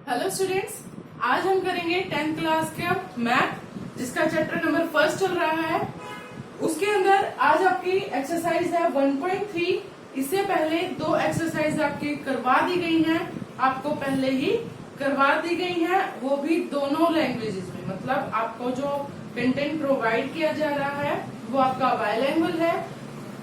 Hello students, आज हम करेंगे 10th क्लास का मैथ जिसका चैप्टर नंबर फर्स्ट चल रहा है। उसके अंदर आज आपकी एक्सरसाइज है 1.3। इससे पहले दो एक्सरसाइज आपकी करवा दी गई हैं, आपको पहले ही करवा दी गई हैं, वो भी दोनों लैंग्वेजेस में। मतलब आपको जो कंटेंट प्रोवाइड किया जा रहा है वो आपका बायलैंग्वेज है,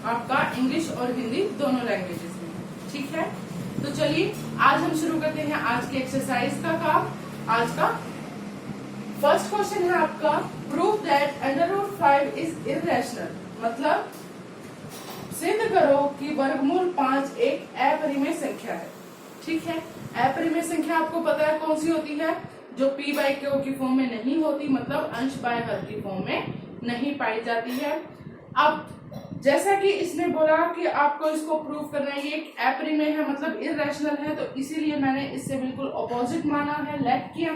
आपका इंग्लिश और हिंदी दोनों लैंग्वेजेस में है। ठीक है, तो चलिए आज हम शुरू करते हैं आज की एक्सरसाइज का काम। आज का फर्स्ट क्वेश्चन है आपका, प्रूव दैट √5 इज इर्रेशनल। मतलब सिद्ध करो कि वर्गमूल 5 एक अपरिमेय संख्या है। ठीक है, अपरिमेय संख्या आपको पता है कौन सी होती है, जो p/q की फॉर्म में नहीं होती, मतलब अंश बाय हर की फॉर्म में नहीं पाई जाती है। अब जैसा कि इसने बोला कि आपको इसको प्रूव करना है, ये एक अपरिमेय है मतलब इर्रेशनल है, तो इसीलिए मैंने इससे बिल्कुल ऑपोजिट माना है, लेट किया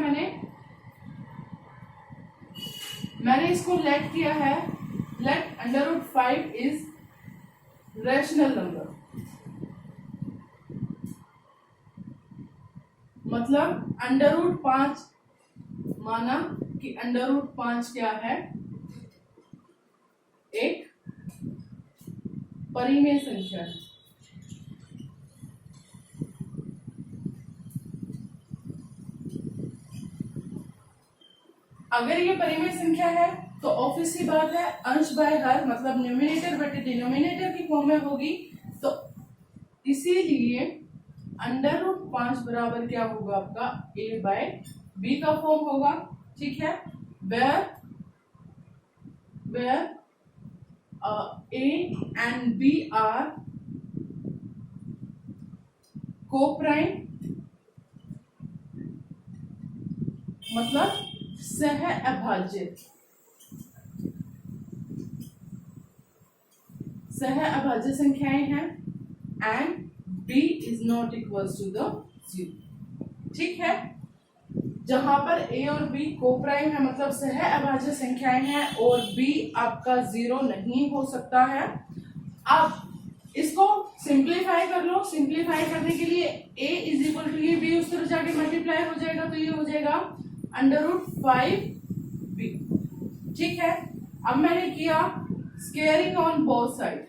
मैंने इसको लेट किया है, लेट √5 इज रैशनल नंबर। मतलब √5 माना कि √5 क्या है, एक परिमेय संख्या है। अगर ये परिमेय संख्या है तो ऑब्वियस सी बात है अंश बाय हर मतलब न्यूमिनेटर बटे डिनोमिनेटर की फॉर्म में होगी, तो इसीलिए √5 बराबर क्या होगा आपका a/b का फॉर्म होगा। ठीक है, where a and b are co-prime मतलब सह अभाज्य संख्याएं हैं, and b is not equals to the 0। ठीक है, जहां पर a और b को प्राइम है मतलब सह अभाज्य संख्याएं हैं और b आपका 0 नहीं हो सकता है। अब इसको सिंप्लीफाई कर लो। सिंप्लीफाई करने के लिए a इज इक्वल टू ये b उस तरफ जाके मल्टीप्लाई हो जाएगा, तो ये हो जाएगा √5b। ठीक है, अब मैंने किया स्केयरिंग ऑन बोथ साइड,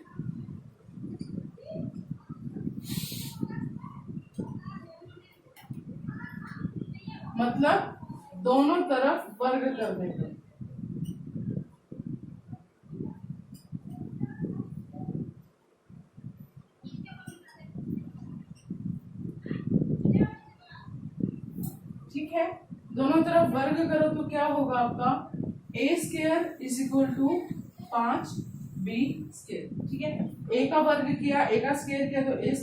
मतलब दोनों तरफ वर्ग कर देंगे। ठीक है, दोनों तरफ वर्ग करो तो क्या होगा आपका a² is equal to 5b²। ठीक है, a का वर्ग किया, a का स्क्वायर किया तो a²,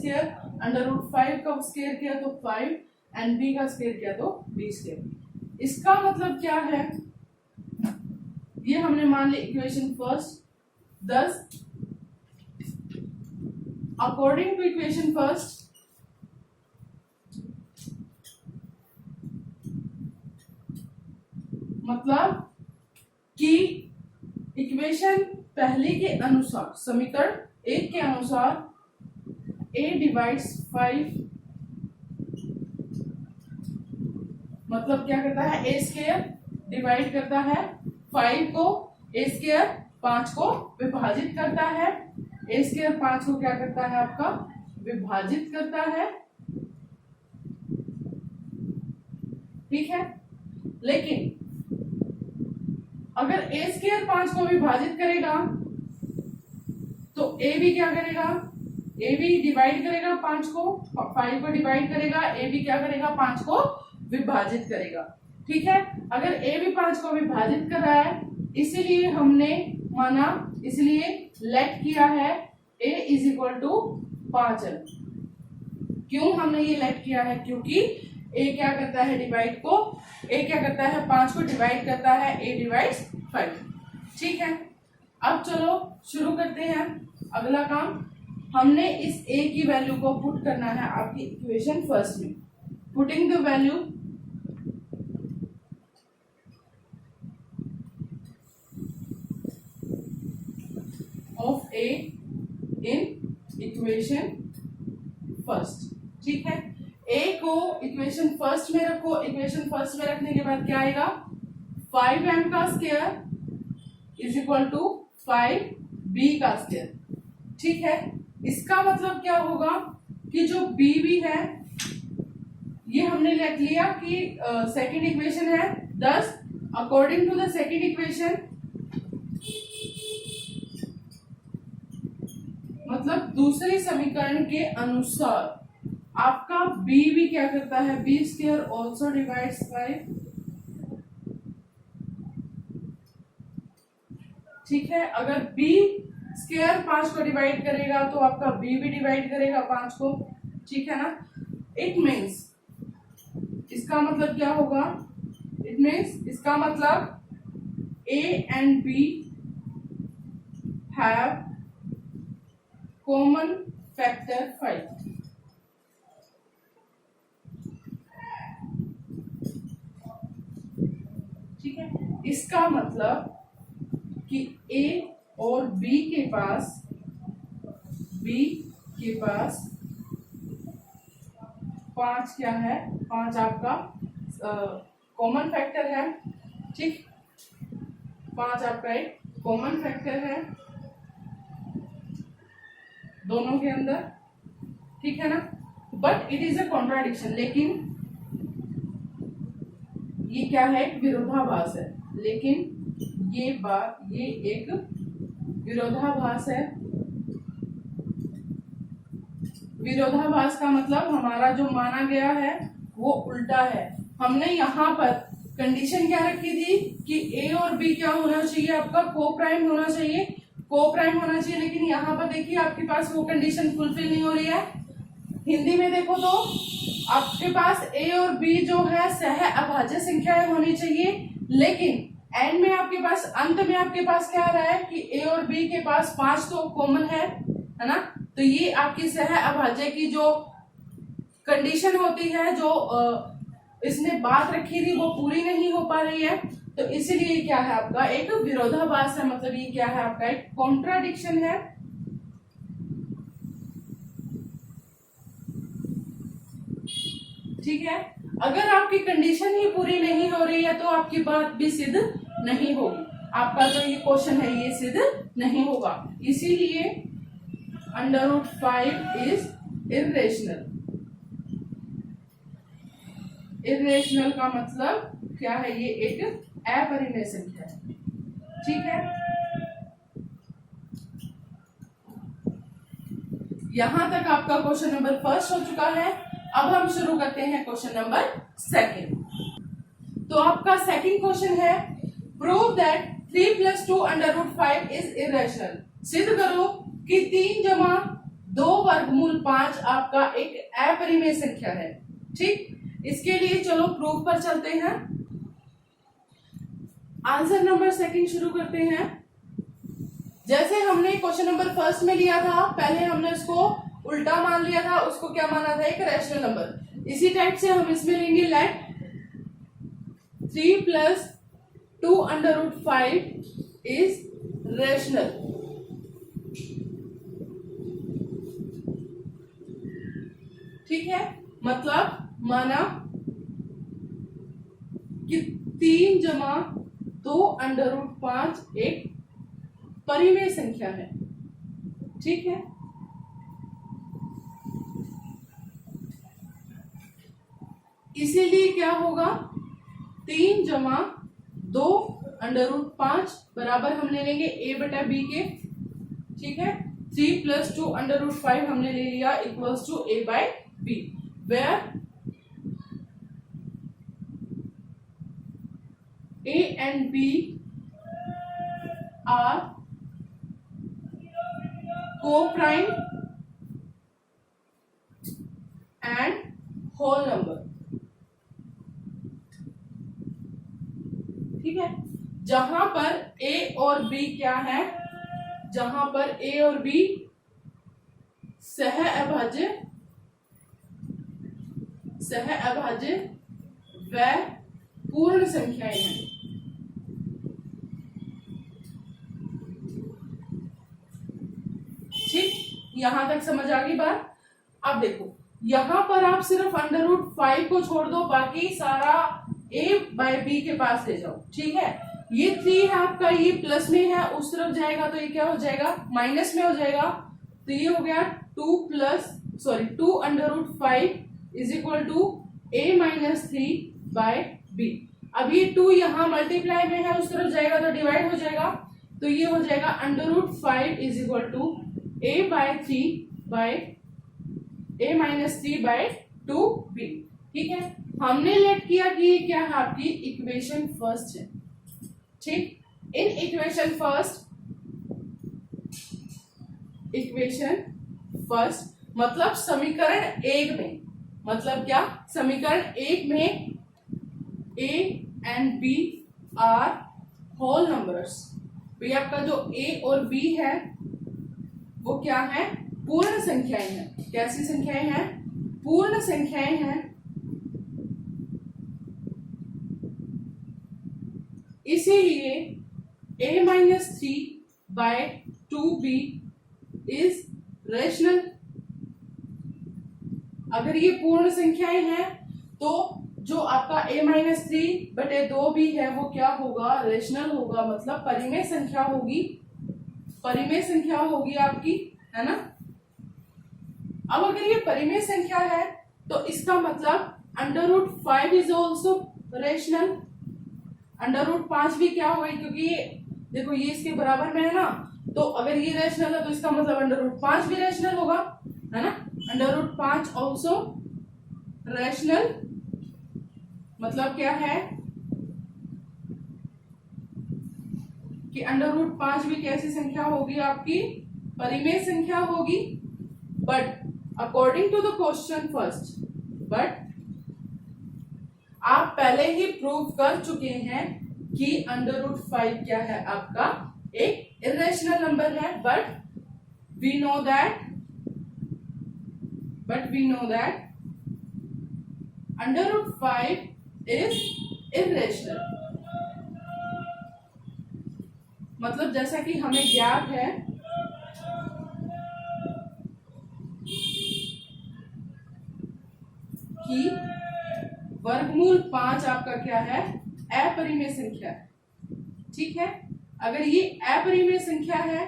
√5 का स्क्वायर किया तो 5 एंड b का स्क्वायर किया तो b²। इसका मतलब क्या है, ये हमने मान ली equation first. thus according to equation first मतलब कि इक्वेशन पहले के अनुसार, समीकरण 1 के अनुसार a डिवाइड्स 5 मतलब क्या करता है, a² डिवाइड करता है 5 को, a² 5 को विभाजित करता है, a² 5 को क्या करता है आपका विभाजित करता है। ठीक है, लेकिन अगर a² 5 को विभाजित करेगा तो a भी क्या करेगा, a भी डिवाइड करेगा 5 को, 5 को डिवाइड करेगा, a भी क्या करेगा 5 को विभाजित करेगा। ठीक है, अगर a भी 5 को विभाजित कर रहा है इसीलिए हमने माना, इसलिए लेट किया है a इज इक्वल टू 5। क्यों हमने ये लेट किया है, क्योंकि a क्या करता है डिवाइड को, a क्या करता है 5 को डिवाइड करता है, a डिवाइड्स 5। ठीक है, अब चलो शुरू करते हैं अगला काम। हमने इस a की वैल्यू को पुट करना है आपकी इक्वेशन फर्स्ट में। Putting the value of a in equation first. ठीक है, ए को इक्वेशन फर्स्ट में रखो, इक्वेशन फर्स्ट में रखने के बाद क्या आएगा, 5m का square is equal to 5b का स्क्वायर। ठीक है, इसका मतलब क्या होगा कि जो b भी है ये हमने लिख लिया कि सेकंड इक्वेशन है, thus according to the second equation, मतलब दूसरे समीकरण के अनुसार आपका b भी क्या करता है, b square also divides bye, ठीक है, अगर b स्क्वायर 5 को डिवाइड करेगा तो आपका b भी डिवाइड करेगा 5 को। ठीक है ना, इट मीन्स, इसका मतलब क्या होगा, इट मीन्स इसका मतलब a and b have common factor 5। ठीक है, इसका मतलब कि a और b के पास 5 क्या है, 5 आपका कॉमन फैक्टर है। ठीक, 5 आपका एक कॉमन फैक्टर है दोनों के अंदर। ठीक है ना, but it is a contradiction, लेकिन ये क्या है, एक विरोधाभास है। लेकिन ये एक विरोधाभास है। विरोधाभास का मतलब हमारा जो माना गया है वो उल्टा है। हमने यहाँ पर कंडीशन क्या रखी थी कि ए और बी क्या होना चाहिए, आपका को प्राइम होना चाहिए, को प्राइम होना चाहिए, लेकिन यहाँ पर देखिए आपके पास वो कंडीशन फुलफिल नहीं हो रही है। हिंदी में देखो तो आपके पास ए और बी जो है सह अभाज्य संख्याएं होनी चाहिए, लेकिन एंड में आपके पास, अंत में आपके पास क्या आ रहा है कि ए और बी के पास 5 तो कॉमन है ना, तो ये आपकी सह अभाज्य की जो कंडीशन होती है, जो इसने बात रखी थी, वो पूरी नहीं हो पा रही है। तो इसीलिए क्या है, आपका एक विरोधाभास है, मतलब ये क्या है, आपका एक कॉन्ट्राडिक्शन है। ठीक है, अगर आपकी कंडीशन ही पूरी नहीं हो रही है तो आपकी बात भी सिद्ध नहीं होगी, आपका जो ये क्वेश्चन है ये सिद्ध नहीं होगा। इसीलिए √5 इज इर्रेशनल। इर्रेशनल का मतलब क्या है, ये एक अपरिमेय संख्या है। ठीक है, यहां तक आपका क्वेश्चन नंबर फर्स्ट हो चुका है। अब हम शुरू करते हैं क्वेश्चन नंबर सेकंड। तो आपका सेकंड क्वेश्चन है, प्रूव दैट 3 + 2 √5 इज इरेशनल। सिद्ध करो कि 3 जमा 2 वर्गमूल 5 आपका एक अपरिमेय संख्या है। ठीक, इसके लिए चलो प्रूफ पर चलते हैं। आंसर नंबर सेकंड शुरू करते हैं। जैसे हमने क्वेश्चन नंबर फर्स्ट में लिया था, पहले हमने उसको उल्टा मान लिया था, उसको क्या माना था, एक रैशनल नंबर। इसी टाइप से हम इसमें लेंगे लेट 3 + 2 √5 इज रैशनल। ठीक है, मतलब माना कि 3 जमा 2 √5 एक परिमेय संख्या है। ठीक है, इसीलिए क्या होगा, 3 जमा 2 √5 बराबर हम ले लेंगे a/b के। ठीक है, 3 + 2 √5 हमने ले लिया equals to a/b, where a and b are co-prime and whole number। ठीक है, जहां पर a और b क्या है, जहां पर a और b सह अभाज्य व पूर्ण संख्याएं हैं। ठीक, यहां तक समझ आ गई बात। अब देखो, यहाँ पर आप सिर्फ √5 को छोड़ दो, बाकी सारा a/b के पास ले जाओ, ठीक है। ये 3 है आपका, ये प्लस में है, उस तरफ जाएगा तो ये क्या हो जाएगा, माइनस में हो जाएगा। तो ये हो गया 2√5 इज इक्वल टू a-3/b। अब ये 2 यहाँ मल्टीप्लाई में है, उस तरफ जाएगा तो डिवाइड हो जाएगा। तो ये हो जाएगा √5 इज इक्वल टू a-3/2b। ठीक है, हमने लेट किया कि ये क्या है, आपकी इक्वेशन फर्स्ट है। ठीक, इन इक्वेशन फर्स्ट मतलब समीकरण 1 में, मतलब क्या, समीकरण 1 में a and b are whole numbers. तो आपका जो a और b है वो क्या है, पूर्ण संख्याएं हैं। कैसी संख्याएं हैं, पूर्ण संख्याएं हैं। इसीलिए a-3/2b इज रेशनल। अगर ये पूर्ण संख्याएं हैं तो जो आपका a-3/2b है वो क्या होगा, रेशनल होगा, मतलब परिमेय संख्या होगी, परिमेय संख्या होगी आपकी, है ना। अब अगर ये परिमेय संख्या है तो इसका मतलब √5 इज ऑल्सो रेशनल। √5 भी क्या होगा, क्योंकि ये देखो ये इसके बराबर में है ना, तो अगर ये रेशनल है तो इसका मतलब √5 भी रेशनल होगा, है ना। √5 ऑल्सो रेशनल, मतलब क्या है कि √5 भी कैसी संख्या होगी, आपकी परिमेय संख्या होगी। But according to the question first, but आप पहले ही प्रूव कर चुके हैं कि √5 क्या है, आपका एक इरेशनल नंबर है। But we know that √5 is irrational. मतलब जैसा कि हमें ज्ञात है कि वर्गमूल 5 आपका क्या है, अपरिमेय संख्या है। ठीक है, अगर ये अपरिमेय संख्या है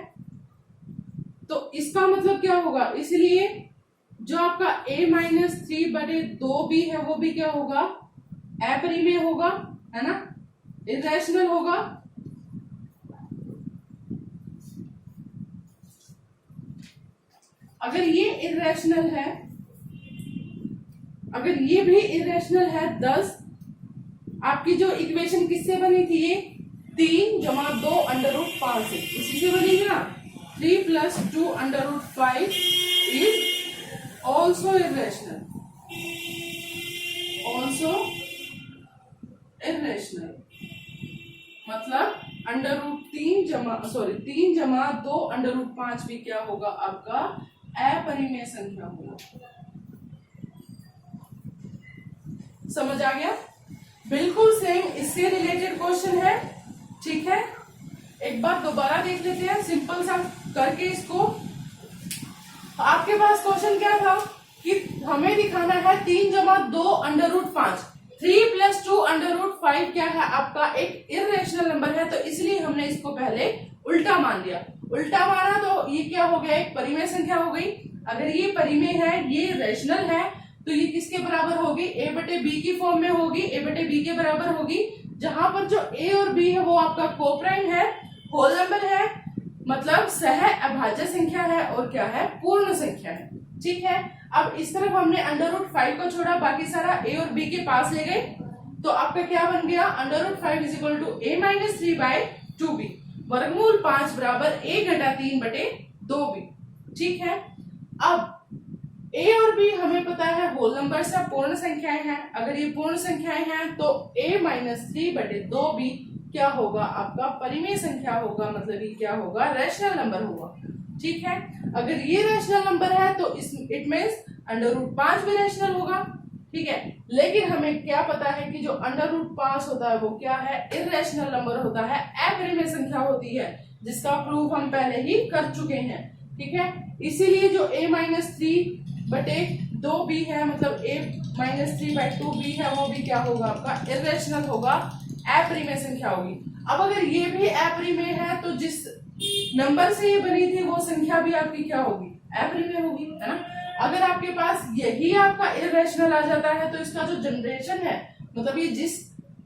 तो इसका मतलब क्या होगा, इसलिए जो आपका a-3/2b है वो भी क्या होगा, अपरिमेय होगा, है ना, इरेशनल होगा। अगर ये इरेशनल है, अगर ये भी इरेशनल है, 10 आपकी जो इक्वेशन किससे बनी थी, ये 3 + 2 √5 से, इसी से बनी है ना। 3 + 2 √5 is also irrational, also irrational. मतलब 3 + 2 √5 भी क्या होगा, आपका अपरिमेय संख्या होगा। समझ आ गया, बिल्कुल सेम इससे रिलेटेड क्वेश्चन है। ठीक है, एक बार दोबारा देख लेते हैं सिंपल सा करके इसको। आपके पास क्वेश्चन क्या था कि हमें दिखाना है 3 + 2 √5, 3 + 2 √5 क्या है, आपका एक इरेशनल नंबर है। तो इसलिए हमने इसको पहले उल्टा मान लिया। उल्टा माना तो ये क्या हो गया, एक परिमेय संख्या हो गई। अगर ये परिमेय है, ये रेशनल है, तो ये किसके बराबर होगी, a/b की फॉर्म में होगी, a/b के बराबर होगी। जहां पर जो a और b है वो आपका कोप्राइम है, होल नंबर है, मतलब सह अभाज्य संख्या है, और क्या है, पूर्ण संख्या है। ठीक है, अब इस तरफ हमने √5 को छोड़ा, बाकी सारा a और b के पास ले गए। तो आपका क्या बन गया, √5 इज इक्वल टू a-3/2b, वर्गमूल 5 बराबर a - 3/2b। ठीक है, अब a और b हमें पता है होल नंबर से पूर्ण संख्याएं हैं। अगर ये पूर्ण संख्याएं हैं तो a-3/2b क्या होगा, आपका परिमेय संख्या होगा, मतलब ये क्या होगा, रेशनल नंबर होगा। ठीक है, अगर ये रेशनल नंबर है तो इट मींस √5 भी रेशनल होगा। ठीक है, लेकिन हमें क्या पता है कि जो √5 होता है वो क्या है, इरेशनल नंबर होता है, अपरिमेय संख्या होती है, जिसका प्रूफ हम पहले ही कर चुके हैं। ठीक है, इसीलिए जो a-3/2 दो बी है, मतलब a -3/2 बी है, वो भी क्या होगा आपका इरेशनल होगा, अप्रिमेय संख्या होगी। अब अगर ये भी अप्रिमेय है तो जिस नंबर से ये बनी थी वो संख्या भी आपकी क्या होगी, अप्रिमेय होगी, है ना। अगर आपके पास यही आपका इरेशनल आ जाता है तो इसका जो जनरेशन है, मतलब ये जिस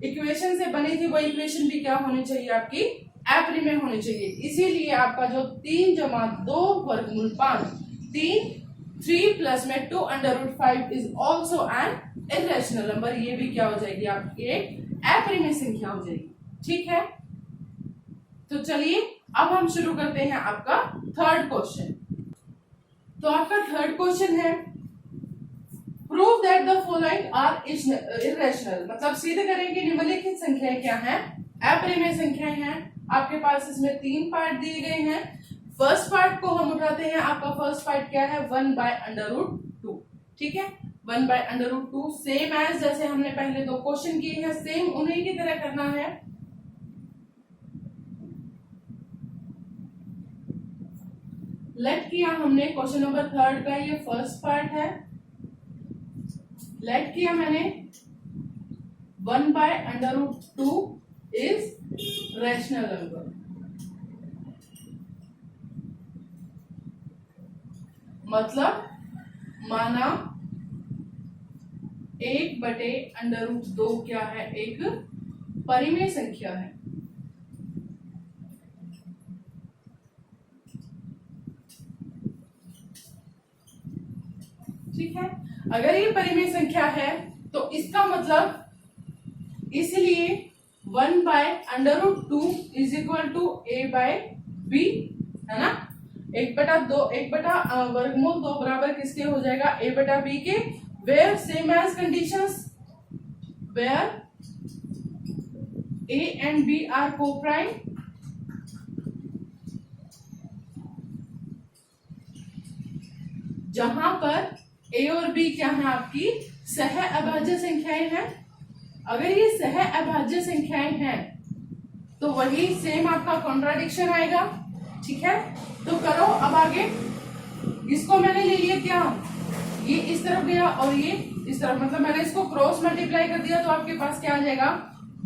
इक्वेशन से बनी थी वो इक्वेशन भी क्या होनी चाहिए आपकी, अप्रिमेय होनी चाहिए। इसीलिए आपका जो 3 जमा 2 वर्गमूल 5, 3 प्लस में 2√5 is also an irrational number, ये भी क्या हो जाएगी आपकी एक अप्रिमेय संख्या हो जाएगी। ठीक है, तो चलिए अब हम शुरू करते हैं आपका थर्ड क्वेश्चन। तो आपका थर्ड क्वेश्चन है prove that the following are irrational, मतलब सिद्ध करेंगे निम्नलिखित संख्याएं क्या हैं, अप्रिमेय संख्याएं हैं। आपके पास इसमें 3 पार्ट दिए गए हैं। फर्स्ट पार्ट को हम उठाते हैं, आपका फर्स्ट पार्ट क्या है, 1/√2। ठीक है, 1/√2 सेम एज जैसे हमने पहले 2 क्वेश्चन किए हैं, सेम उन्हीं की तरह करना है। लेट किया हमने क्वेश्चन नंबर 3 का, ये फर्स्ट पार्ट है। लेट किया मैंने 1/√2 इज रैशनल नंबर, मतलब माना 1/√2 क्या है, एक परिमेय संख्या है। ठीक है, अगर ये परिमेय संख्या है तो इसका मतलब, इसलिए 1/√2 इज इक्वल टू a/b, है ना। 1/2 वर्गमूल 2 बराबर किसके हो जाएगा, a/b के। Where same as conditions, where a and b are coprime, जहां पर a और b क्या है आपकी सह अभाज्य संख्याएं हैं। अगर ये सह अभाज्य संख्याएं हैं तो वही सेम आपका कॉन्ट्राडिक्शन आएगा। ठीक है, तो करो अब आगे। इसको मैंने ले लिया क्या, ये इस तरफ गया और ये इस तरफ, मतलब मैंने इसको क्रॉस मल्टीप्लाई कर दिया, तो आपके पास क्या आ जाएगा,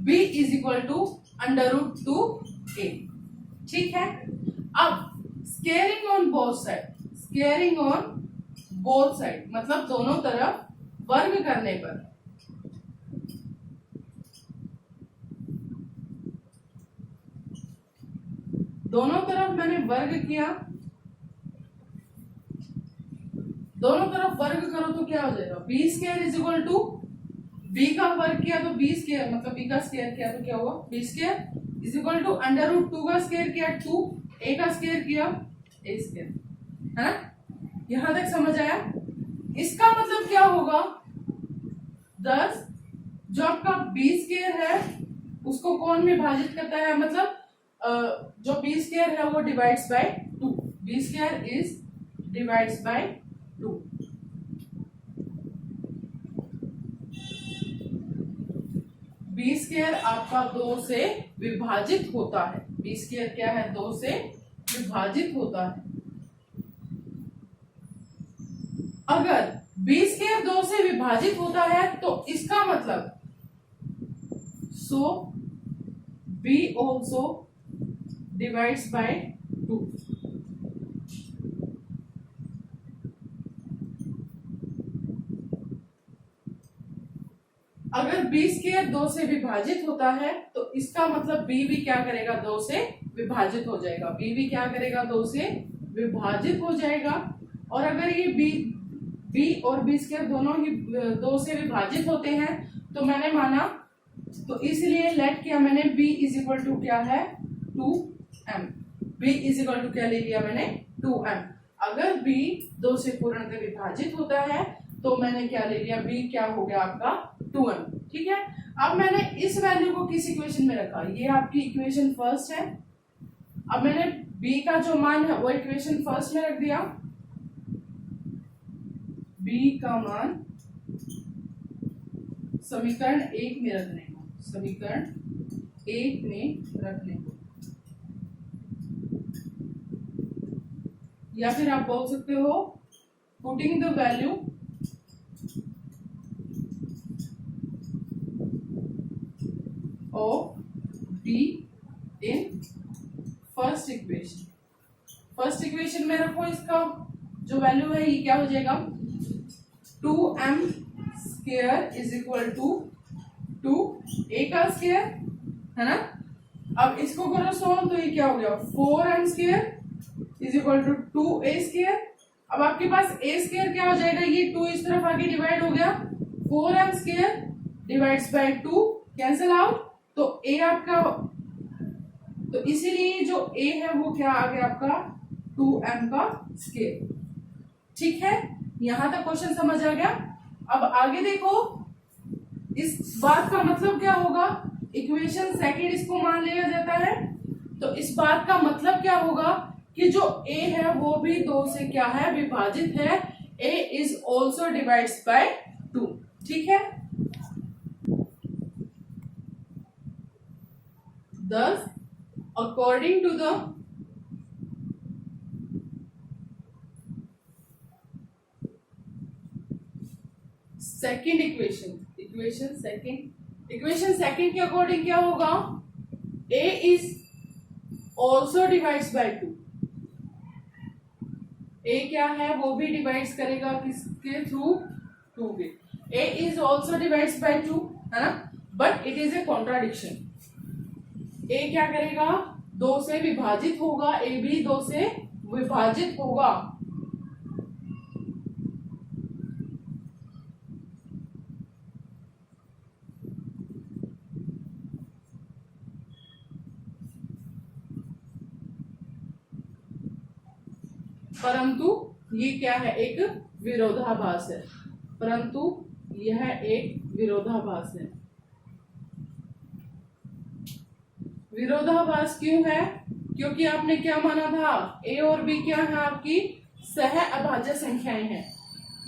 b is equal to √2a। ठीक है, अब squaring on both side, squaring on both side मतलब दोनों तरफ वर्ग करने पर, दोनों तरफ मैंने वर्ग किया, दोनों तरफ वर्ग करो तो क्या हो जाएगा, b² is equal to, b का वर्ग किया तो b² मतलब b का स्क्वायर किया तो क्या हुआ, b² इज इक्वल टू √2 का स्क्वायर किया 2, a का स्क्वायर किया a², है ना। यहां तक समझ आया। इसका मतलब क्या होगा, 10 जो आपका b² है उसको कौन विभाजित करता है, मतलब जो b² है वो divides bye 2, b² is divides bye 2। b² आपका 2 से विभाजित होता है, b² क्या है, 2 से विभाजित होता है। अगर b² 2 से विभाजित होता है तो इसका मतलब so b also divides by 2। अगर b² 2 से विभाजित होता है तो इसका मतलब b भी क्या करेगा, 2 से विभाजित हो जाएगा, b भी क्या करेगा, 2 से विभाजित हो जाएगा। और अगर ये b और b² दोनों ही 2 से विभाजित होते हैं तो मैंने माना, तो इसलिए लेट किया मैंने b इज इक्वल टू क्या है, 2m, b is equal to क्या ले लिया मैंने, 2m। अगर b 2 से पूर्णतः विभाजित होता है तो मैंने क्या ले लिया, b क्या हो गया आपका 2m। ठीक है, अब मैंने इस वैल्यू को किस इक्वेशन में रखा, ये आपकी इक्वेशन फर्स्ट है। अब मैंने b का जो मान है वो इक्वेशन फर्स्ट में रख दिया, b का मान समीकरण 1 में रखने को, समीकरण 1 में रखने को, या फिर आप बोल सकते हो putting the value of be in first equation. First equation में रखो, इसका जो वैल्यू है ये क्या हो जाएगा, 2m square is equal to 2a का स्क्वायर, है ना। अब इसको करो सॉल्व, तो ये क्या हो गया, 4m square is equal to 2a square. अब आपके पास a स्क्वायर क्या हो जाएगा, ये 2 इस तरफ आगे डिवाइड हो गया, 4m square divides bye 2 cancel out, तो a आपका, तो इसीलिए जो a है वो क्या आ गया आपका 2m का स्क्वायर। ठीक है, यहां तक क्वेश्चन समझ आ गया। अब आगे देखो, इस बात का मतलब क्या होगा, इक्वेशन सेकंड इसको मान लिया जाता है, तो इस बात का मतलब क्या होगा कि जो a है वो भी 2 से क्या है, विभाजित है। a is also divides bye 2। ठीक है, thus according to the second equation second के अकॉर्डिंग क्या होगा, a is also divides bye 2। a क्या है वो भी डिवाइड्स करेगा किसके थ्रू, 2 के। a is also divides bye 2, है ना, but it is a contradiction. a क्या करेगा, 2 से विभाजित होगा, a भी 2 से विभाजित होगा। परंतु ये क्या है, एक विरोधाभास है, परंतु यह एक विरोधाभास है। विरोधाभास क्यों है, क्योंकि आपने क्या माना था, a और b क्या है, आपकी सह अभाज्य संख्याएं हैं।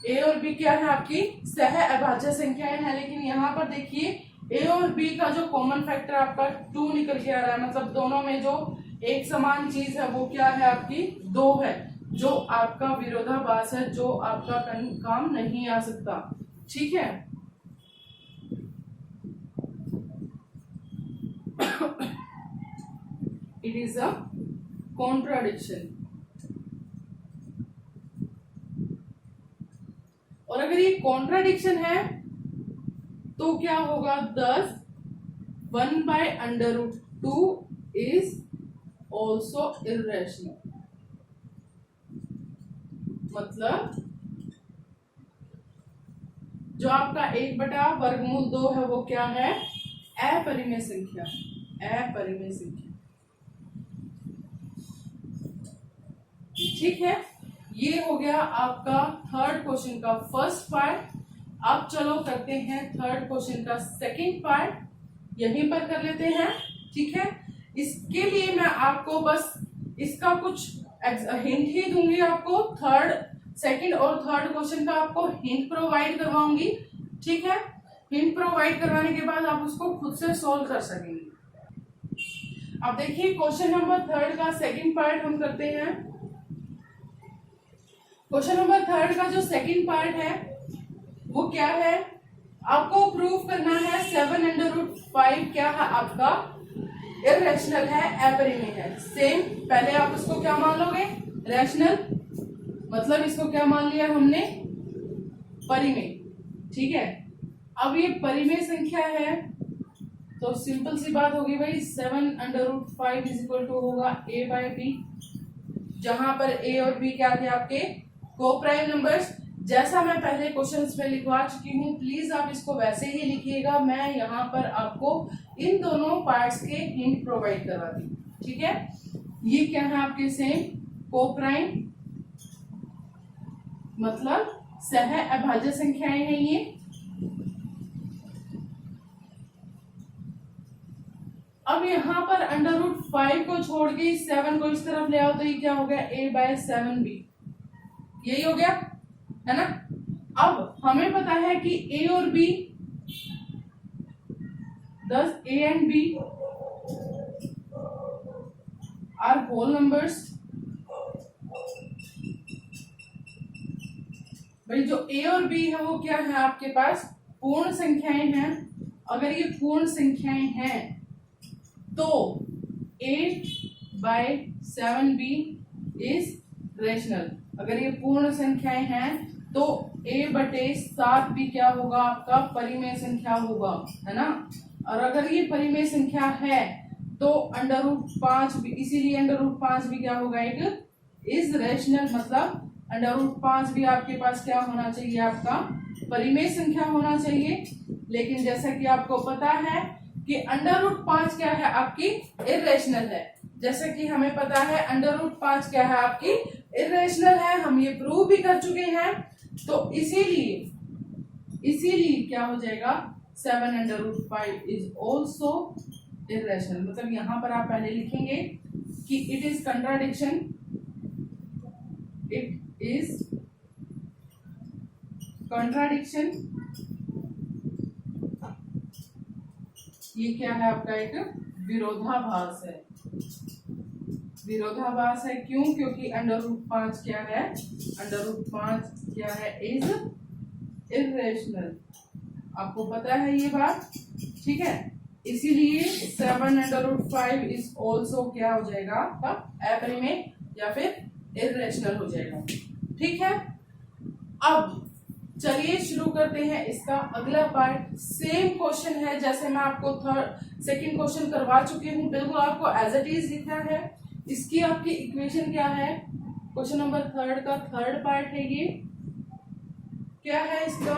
a और b क्या है, आपकी सह अभाज्य संख्याएं हैं, लेकिन यहाँ पर देखिए a और b का जो कॉमन फैक्टर आपका 2 निकल के आ रहा है, मतलब दोनों में जो एक समान चीज है वो क्या है, आपकी 2 है, जो आपका विरोधाभास है, जो आपका काम नहीं आ सकता। ठीक है, इट इज अ कॉन्ट्राडिक्शन। और अगर ये कॉन्ट्राडिक्शन है तो क्या होगा, 10 1/√2 इज ऑल्सो इर्रेशनल। मतलब जो आपका 1/√2 है वो क्या है, अपरिमेय संख्या, अपरिमेय संख्या। ठीक है, ये हो गया आपका थर्ड क्वेश्चन का फर्स्ट पार्ट। अब चलो करते हैं थर्ड क्वेश्चन का सेकंड पार्ट, यहीं पर कर लेते हैं। ठीक है, इसके लिए मैं आपको बस इसका कुछ हिंट ही दूंगी, आपको सेकंड और थर्ड क्वेश्चन का आपको हिंट प्रोवाइड करवाऊंगी। ठीक है, हिंट प्रोवाइड करवाने के बाद आप उसको खुद से सॉल्व कर सकेंगे। अब देखिए क्वेश्चन नंबर थर्ड का सेकंड पार्ट हम करते हैं। क्वेश्चन नंबर थर्ड का जो सेकंड पार्ट है वो क्या है, आपको प्रूफ करना है 7/5 क्या है, आपका इर्रेशनल है, अपरिमेय है। सेम पहले आप उसको क्या मान लोगे, रैशनल, मतलब इसको क्या मान लिया हमने, परिमेय। ठीक है, अब ये परिमेय संख्या है तो सिंपल सी बात होगी भाई, 7/5 इज इक्वल टू होगा a/b, जहां पर a और b क्या थे, आपके को प्राइम नंबर्स। जैसा मैं पहले क्वेश्चंस में लिखवा चुकी हूँ, प्लीज आप इसको वैसे ही लिखिएगा। मैं यहाँ पर आपको इन दोनों पार्ट्स के हिंट प्रोवाइड करवा दी। ठीक है, ये क्या है आपके सेम को प्राइम, मतलब सह अभाज्य संख्याएं हैं ये। अब यहाँ पर √5 को छोड़ के 7 को इस तरफ ले आओ तो ये क्या हो गया, a/7b, यही हो गया, है ना। अब हमें पता है कि a और b, thus a and b are whole numbers। भाई जो a और b है वो क्या है, आपके पास पूर्ण संख्याएं हैं। अगर ये पूर्ण संख्याएं हैं तो 8/7b इज रेशनल। अगर ये पूर्ण संख्याएं हैं तो a/7b क्या होगा आपका परिमेय संख्या होगा, है ना। और अगर ये परिमेय संख्या है तो √5 भी, इसीलिए √5 भी क्या होगा, एक इज रेशनल। मतलब √5 भी आपके पास क्या होना चाहिए, आपका परिमेय संख्या होना चाहिए। लेकिन जैसा कि आपको पता है कि √5 क्या है, आपकी इरेशनल है। जैसा कि हमें पता है √5 क्या है, आपकी इरेशनल है, हम ये प्रूव भी कर चुके हैं। तो इसीलिए क्या हो जाएगा, 7/5 इज ऑल्सो इरेशनल। मतलब यहां पर आप पहले लिखेंगे कि it is contradiction, it is contradiction. ये क्या है आपका, एक विरोधाभास है। विरोधाभास है क्यों, क्योंकि √5 क्या है, √5 क्या है, इज इरेशनल। आपको पता है ये बात, ठीक है। इसीलिए 7/5 इज ऑल्सो क्या हो जाएगा, आपका अपरिमेय या फिर इरेशनल हो जाएगा, ठीक है। अब चलिए शुरू करते हैं इसका अगला पार्ट। सेम क्वेश्चन है जैसे मैं आपको सेकंड क्वेश्चन करवा चुकी हूँ, बिल्कुल आपको एज इट इज लिखना है। इसकी आपकी इक्वेशन क्या है, क्वेश्चन नंबर 3 का थर्ड पार्ट है ये। क्या है इसका,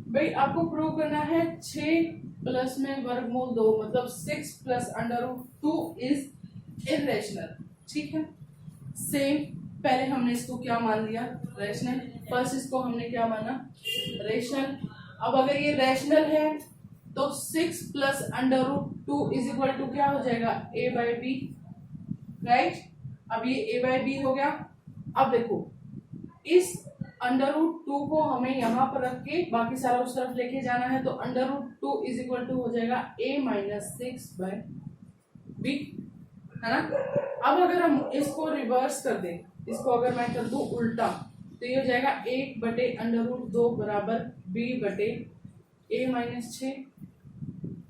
भाई आपको प्रूव करना है 6 प्लस में वर्गमूल 2 मतलब 6 प्लस √2 इज इरेशनल, ठीक है। सेम पहले हमने इसको क्या मान लिया, रेशनल। फर्स्ट इसको हमने क्या माना, रेशनल। अब अगर ये रेशनल है तो 6 प्लस √2 इज इक्वल टू क्या हो जाएगा, a/b, राइट। अब ये a/b हो गया। अब देखो इस √2 को हमें यहाँ पर रख के बाकी सारा उस तरफ लेके जाना है, तो √2 इज इक्वल टू हो जाएगा a-6/b, है ना। अब अगर हम इसको रिवर्स कर दें, इसको अगर मैं कर दूं उल्टा, तो ये हो जाएगा 1/√2 बराबर b/a-6,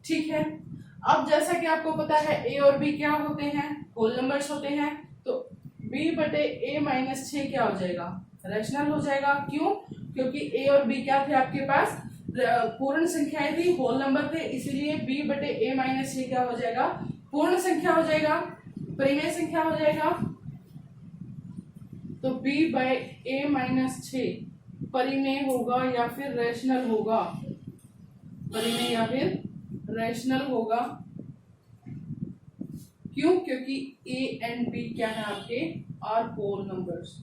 ठीक है। अब जैसा कि आपको पता है a और b क्या होते हैं, होल नंबर्स होते हैं, तो b/a-6 क्या हो जाएगा, रेशनल हो जाएगा। क्यों, क्योंकि a और b क्या थे आपके पास, पूर्ण संख्याएं थी, होल नंबर थे, इसीलिए b/a-6 क्या हो जाएगा, पूर्ण संख्या हो जाएगा, परिमेय संख्या हो जाएगा। तो b/a-6 परिमेय होगा या फिर रेशनल होगा, परिमेय या फिर रेशनल होगा। क्यों, क्योंकि a एंड b क्या है आपके, आर होल नंबर्स,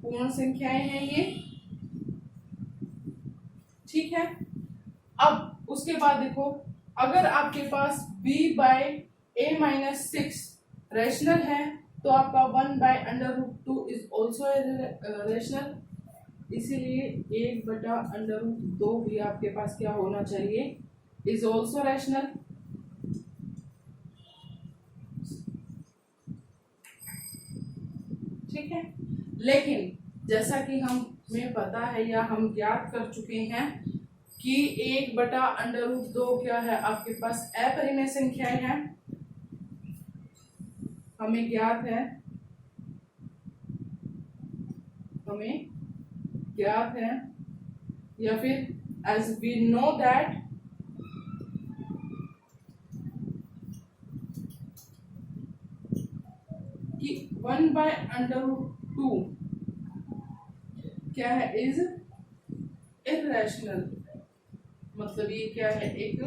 पूर्ण संख्याएं हैं ये, ठीक है। अब उसके बाद देखो, अगर आपके पास b/a-6 रेशनल है तो आपका 1/√2 इज ऑल्सो रेशनल, इसीलिए 1/√2 भी आपके पास क्या होना चाहिए, इज ऑल्सो रेशनल, ठीक है। लेकिन जैसा कि हमें पता है या हम ज्ञात कर चुके हैं कि 1/√2 क्या है आपके पास अपरिमेय संख्याएं हैं, हमें ज्ञात है, या फिर एज वी नो दैट कि 1/√2 क्या है, इज इरेशनल। मतलब ये क्या है, एक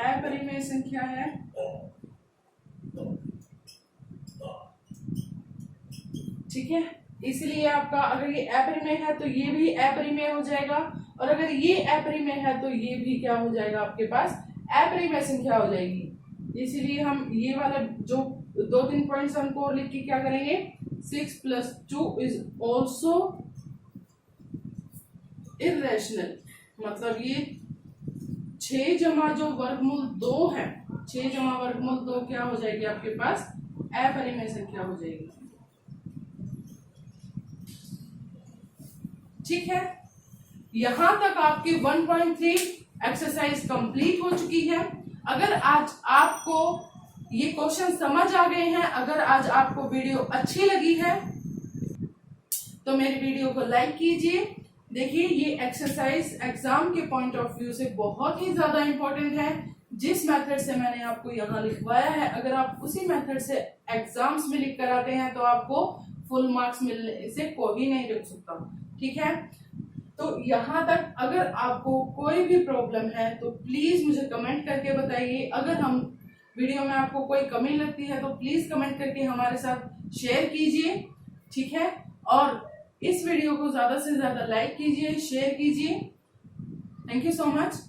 अपरिमेय संख्या है, ठीक है। इसलिए आपका अगर ये अपरिमेय है तो ये भी अपरिमेय हो जाएगा, और अगर ये अपरिमेय है तो ये भी क्या हो जाएगा, आपके पास अपरिमेय संख्या हो जाएगी। इसीलिए हम ये वाला जो 2-3 पॉइंट्स हमको लिख के क्या करेंगे, 6 + 2 इज ऑल्सो इरेशनल। मतलब ये 6 जमा जो वर्गमूल 2 है, 6 जमा वर्गमूल 2 क्या हो जाएगी आपके पास, अपरिमेय संख्या हो जाएगी, ठीक है। यहां तक आपकी 1.3 एक्सरसाइज कंप्लीट हो चुकी है। अगर आज आपको ये क्वेश्चन समझ आ गए हैं, अगर आज आपको वीडियो अच्छी लगी है तो मेरी वीडियो को लाइक कीजिए। देखिए ये एक्सरसाइज एग्जाम के पॉइंट ऑफ व्यू से बहुत ही ज्यादा इंपॉर्टेंट है। जिस मेथड से मैंने आपको यहाँ लिखवाया है, अगर आप उसी मेथड से एग्जाम्स में लिख कर आते हैं तो आपको फुल मार्क्स मिलने से कोई नहीं रुक सकता। ठीक है, तो यहाँ तक अगर आपको कोई भी प्रॉब्लम है तो प्लीज मुझे कमेंट करके बताइए। अगर हम वीडियो में आपको कोई कमी लगती है तो प्लीज कमेंट करके हमारे साथ शेयर कीजिए। ठीक है, और इस वीडियो को ज्यादा से ज्यादा लाइक कीजिए, शेयर कीजिए। Thank you so much.